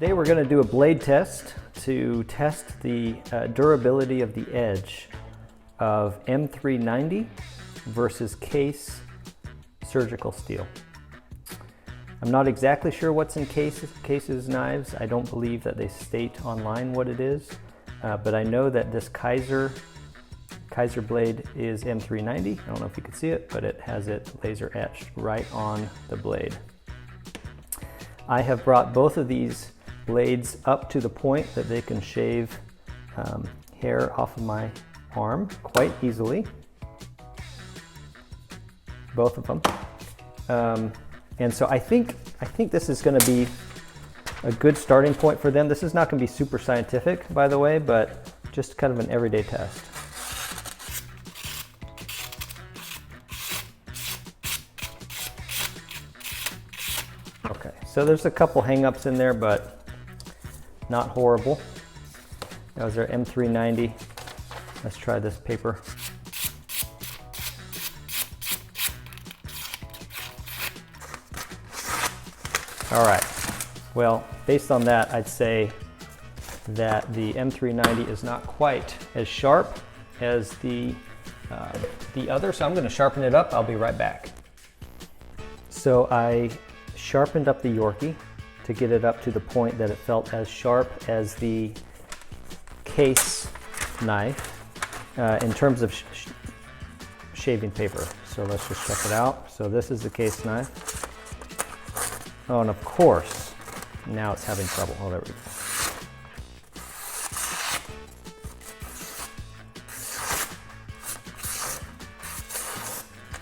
Today we're going to do a blade test to test the durability of the edge of M390 versus Case surgical steel. I'm not exactly sure what's in Case's knives. I don't believe that they state online what it is, but I know that this Kizer blade is M390. I don't know if you can see it, but it has it laser etched right on the blade. I have brought both of these blades up to the point that they can shave hair off of my arm quite easily. Both of them. And so I think this is going to be a good starting point for them. This is not going to be super scientific, by the way, but just kind of an everyday test. Okay, so there's a couple hang-ups in there, but not horrible. That was our M390. Let's try this paper. All right, well, based on that, I'd say that the M390 is not quite as sharp as the other, so I'm going to sharpen it up. I'll be right back. So I sharpened up the Yorkie to get it up to the point that it felt as sharp as the Case knife in terms of shaving paper. So let's just check it out. So this is the Case knife. Oh, and of course, now it's having trouble. Oh, there we go.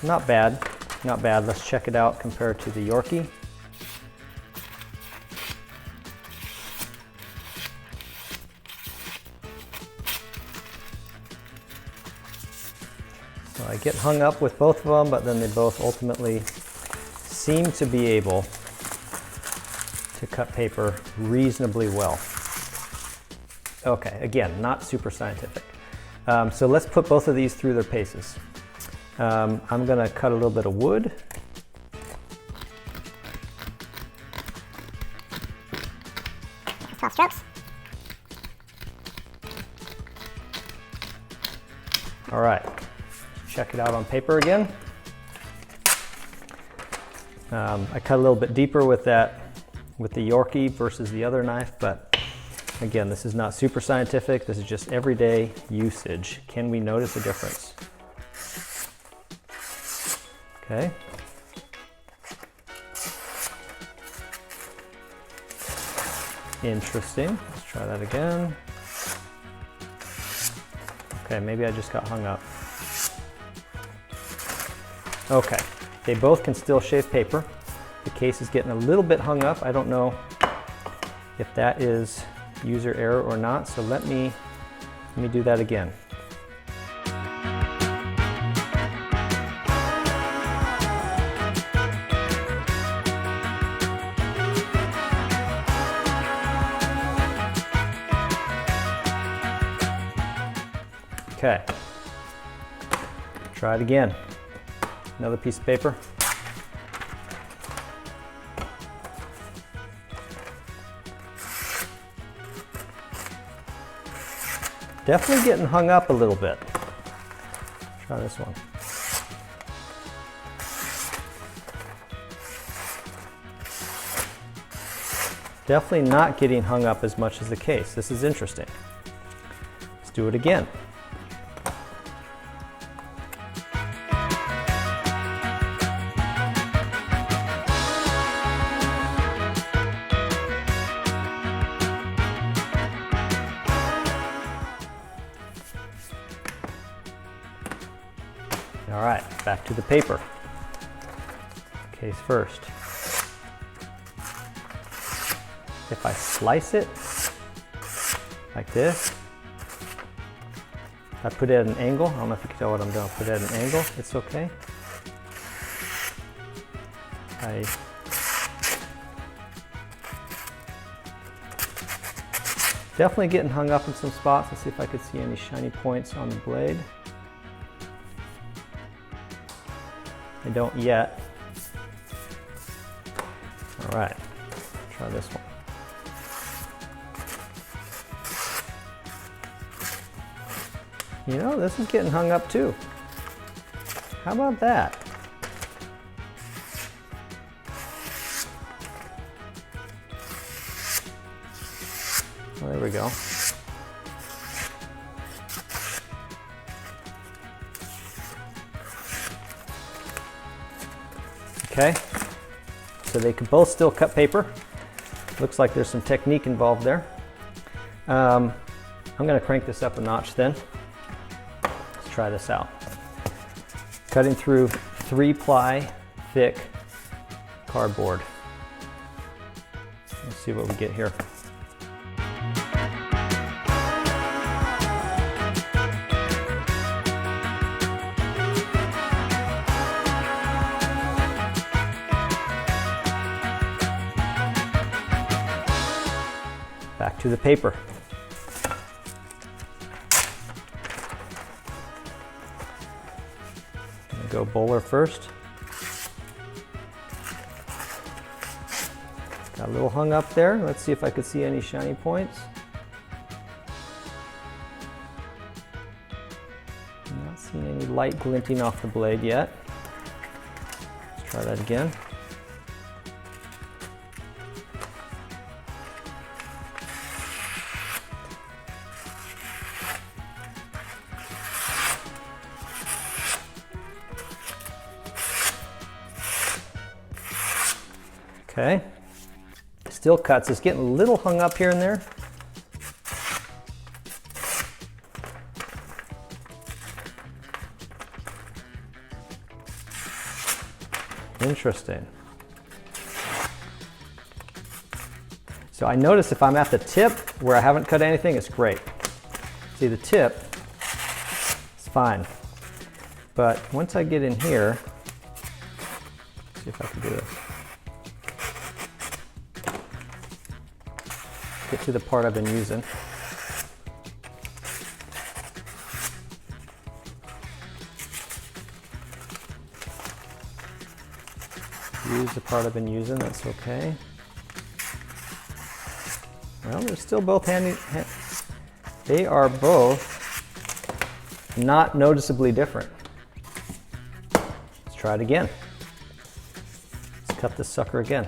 Not bad, not bad. Let's check it out compared to the Yorkie. So I get hung up with both of them, but then they both ultimately seem to be able to cut paper reasonably well. Okay, again, not super scientific. So let's put both of these through their paces. I'm gonna cut a little bit of wood. That's 12 strokes. All right, check it out on paper again. I cut a little bit deeper with the Yorkie versus the other knife, but again, this is not super scientific. This is just everyday usage. Can we notice a difference? Okay. Interesting. Let's try that again. Okay, maybe I just got hung up. Okay, they both can still shave paper. The Case is getting a little bit hung up. I don't know if that is user error or not, so let me do that again. Okay, try it again. Another piece of paper. Definitely getting hung up a little bit. Try this one. Definitely not getting hung up as much as the Case. This is interesting. Let's do it again. All right, back to the paper. Case first. If I slice it like this, I put it at an angle. I don't know if you can tell what I'm doing. Put it at an angle, it's okay. Definitely getting hung up in some spots. Let's see if I could see any shiny points on the blade. I don't yet. All right, try this one. You know, this is getting hung up too. How about that? Well, there we go. Okay, so they can both still cut paper. Looks like there's some technique involved there. I'm going to crank this up a notch then. Let's try this out. Cutting through 3-ply thick cardboard. Let's see what we get here. Back to the paper. I'm gonna go bowler first. Got a little hung up there. Let's see if I could see any shiny points. I'm not seeing any light glinting off the blade yet. Let's try that again. Okay, still cuts. It's getting a little hung up here and there. Interesting. So I notice if I'm at the tip where I haven't cut anything, it's great. See, the tip is fine. But once I get in here, let's see if I can do this. Get to the part I've been using. Use the part I've been using, that's okay. Well, they're still both they are both not noticeably different. Let's try it again. Let's cut this sucker again.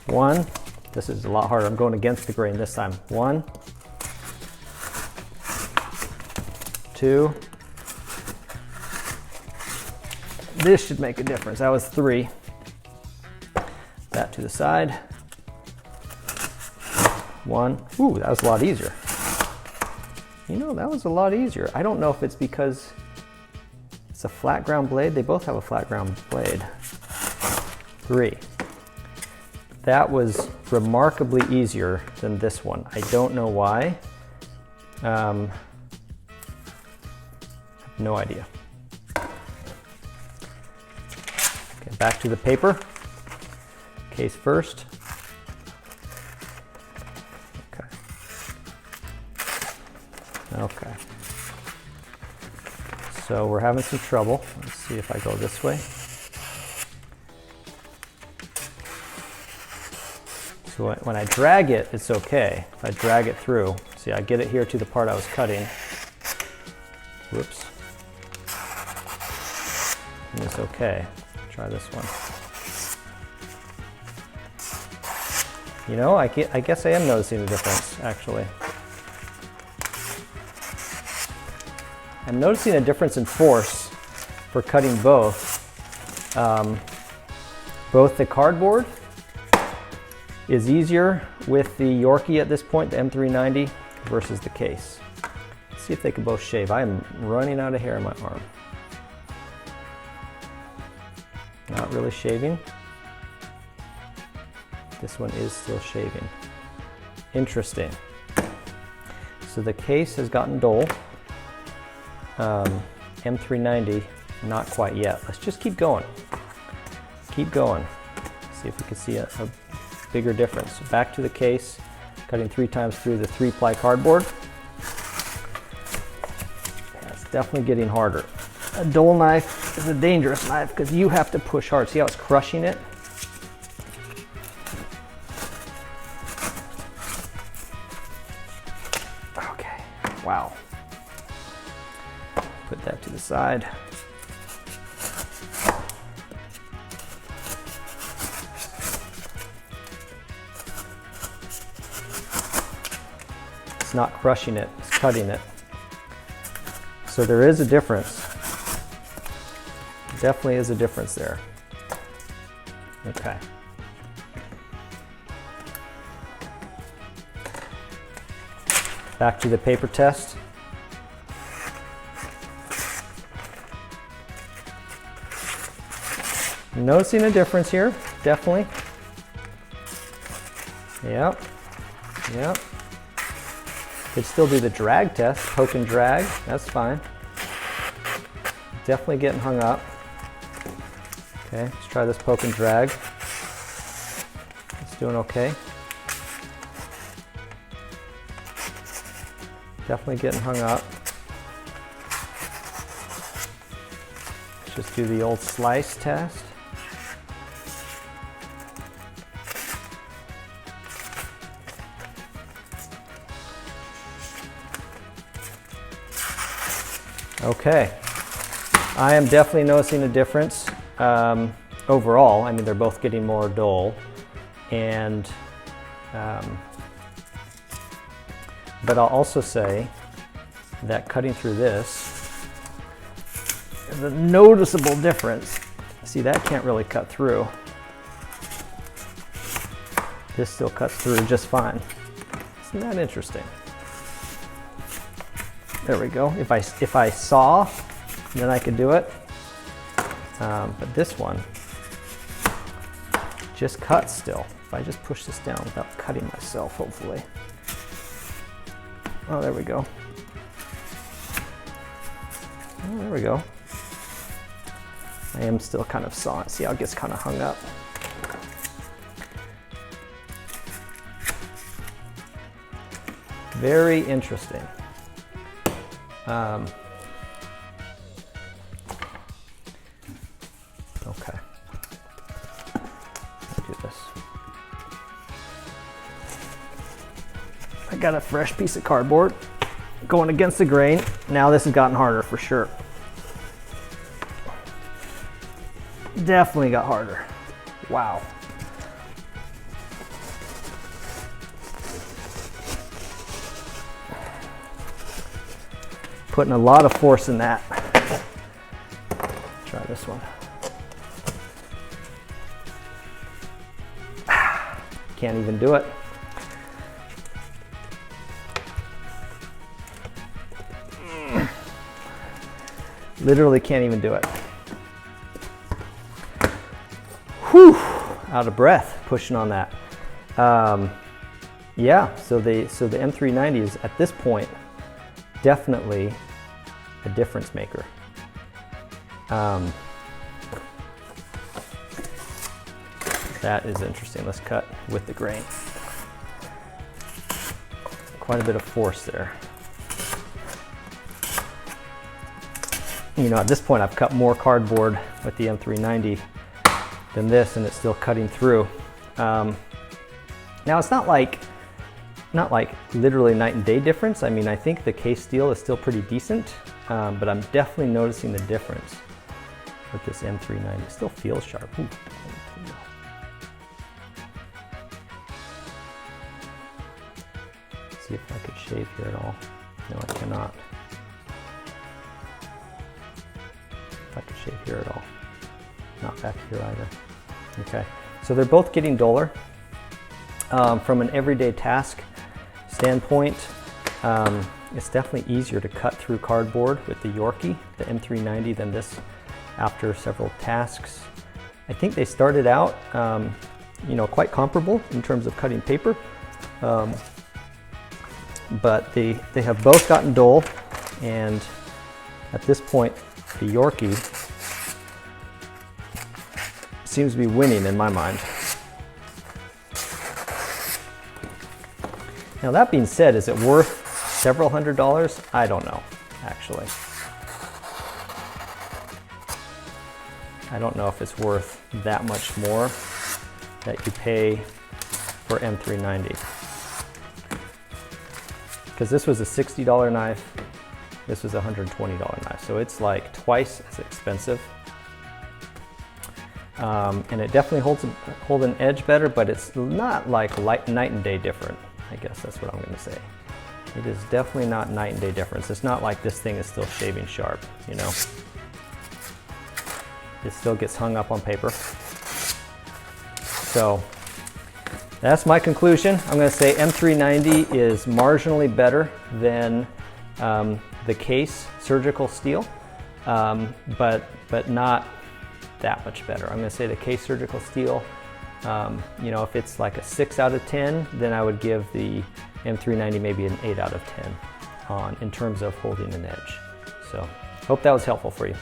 One, this is a lot harder. I'm going against the grain this time. 1, 2. This should make a difference. That was 3. That to the side. 1. Ooh, that was a lot easier. You know, that was a lot easier. I don't know if it's because it's a flat ground blade. They both have a flat ground blade. 3. That was remarkably easier than this one. I don't know why. No idea. Okay, back to the paper. Case first. Okay. Okay. So we're having some trouble. Let's see if I go this way. So when I drag it, it's okay. If I drag it through, see, I get it here to the part I was cutting. Whoops. And it's okay. Try this one. You know, I guess I am noticing a difference, actually. I'm noticing a difference in force for cutting both. Both the cardboard is easier with the Yorkie at this point, the M390, versus the case. Let's see if they can both shave. I am running out of hair on my arm. Not really shaving. This one is still shaving. Interesting. So the case has gotten dull. M390, not quite yet. Let's just keep going. Keep going. See if we can see a bigger difference. So back to the case, cutting 3 times through the 3-ply cardboard. Yeah, it's definitely getting harder. A dull knife is a dangerous knife because you have to push hard. See how it's crushing it? Put that to the side. It's not crushing it, it's cutting it. So there is a difference. Definitely is a difference there. Okay. Back to the paper test. Noticing a difference here, definitely. Yep, yep. Could still do the drag test, poke and drag, that's fine. Definitely getting hung up. Okay, let's try this poke and drag. It's doing okay. Definitely getting hung up. Let's just do the old slice test. Okay, I am definitely noticing a difference overall. I mean, they're both getting more dull, and but I'll also say that cutting through this, there's a noticeable difference. See, that can't really cut through. This still cuts through just fine. Isn't that interesting? There we go. If I saw, then I could do it. But this one just cuts still. If I just push this down without cutting myself, hopefully. Oh, there we go. Oh, there we go. I am still kind of sawing. See how it gets kind of hung up. Very interesting. Okay. Let's do this. I got a fresh piece of cardboard going against the grain. Now this has gotten harder for sure. Definitely got harder. Wow. Putting a lot of force in that. Try this one. Can't even do it. Literally can't even do it. Whew, out of breath pushing on that. Yeah, so the M390 is at this point definitely a difference maker. That is interesting. Let's cut with the grain. Quite a bit of force there. You know, at this point I've cut more cardboard with the M390 than this, and it's still cutting through. Now it's not like literally night and day difference. I mean, I think the case steel is still pretty decent, but I'm definitely noticing the difference with this M390. It still feels sharp. Ooh. See if I could shave here at all. No, I cannot. If I could shave here at all. Not back here either. Okay, so they're both getting duller. From an everyday task standpoint, it's definitely easier to cut through cardboard with the Yorkie, the M390, than this after several tasks. I think they started out, you know, quite comparable in terms of cutting paper, but they have both gotten dull, and at this point, the Yorkie seems to be winning in my mind. Now that being said, is it worth several $100s? I don't know, actually. I don't know if it's worth that much more that you pay for M390. Because this was a $60 knife, This was a $120 knife, so it's like twice as expensive. And it definitely holds an edge better, but it's not like night and day different. I guess that's what I'm going to say. It is definitely not night and day difference. It's not like this thing is still shaving sharp, you know. It still gets hung up on paper. So that's my conclusion. I'm going to say M390 is marginally better than the Case surgical steel, but not that much better. I'm going to say the Case surgical steel, you know, if it's like a 6 out of 10, then I would give the M390 maybe an 8 out of 10 in terms of holding an edge. So hope that was helpful for you.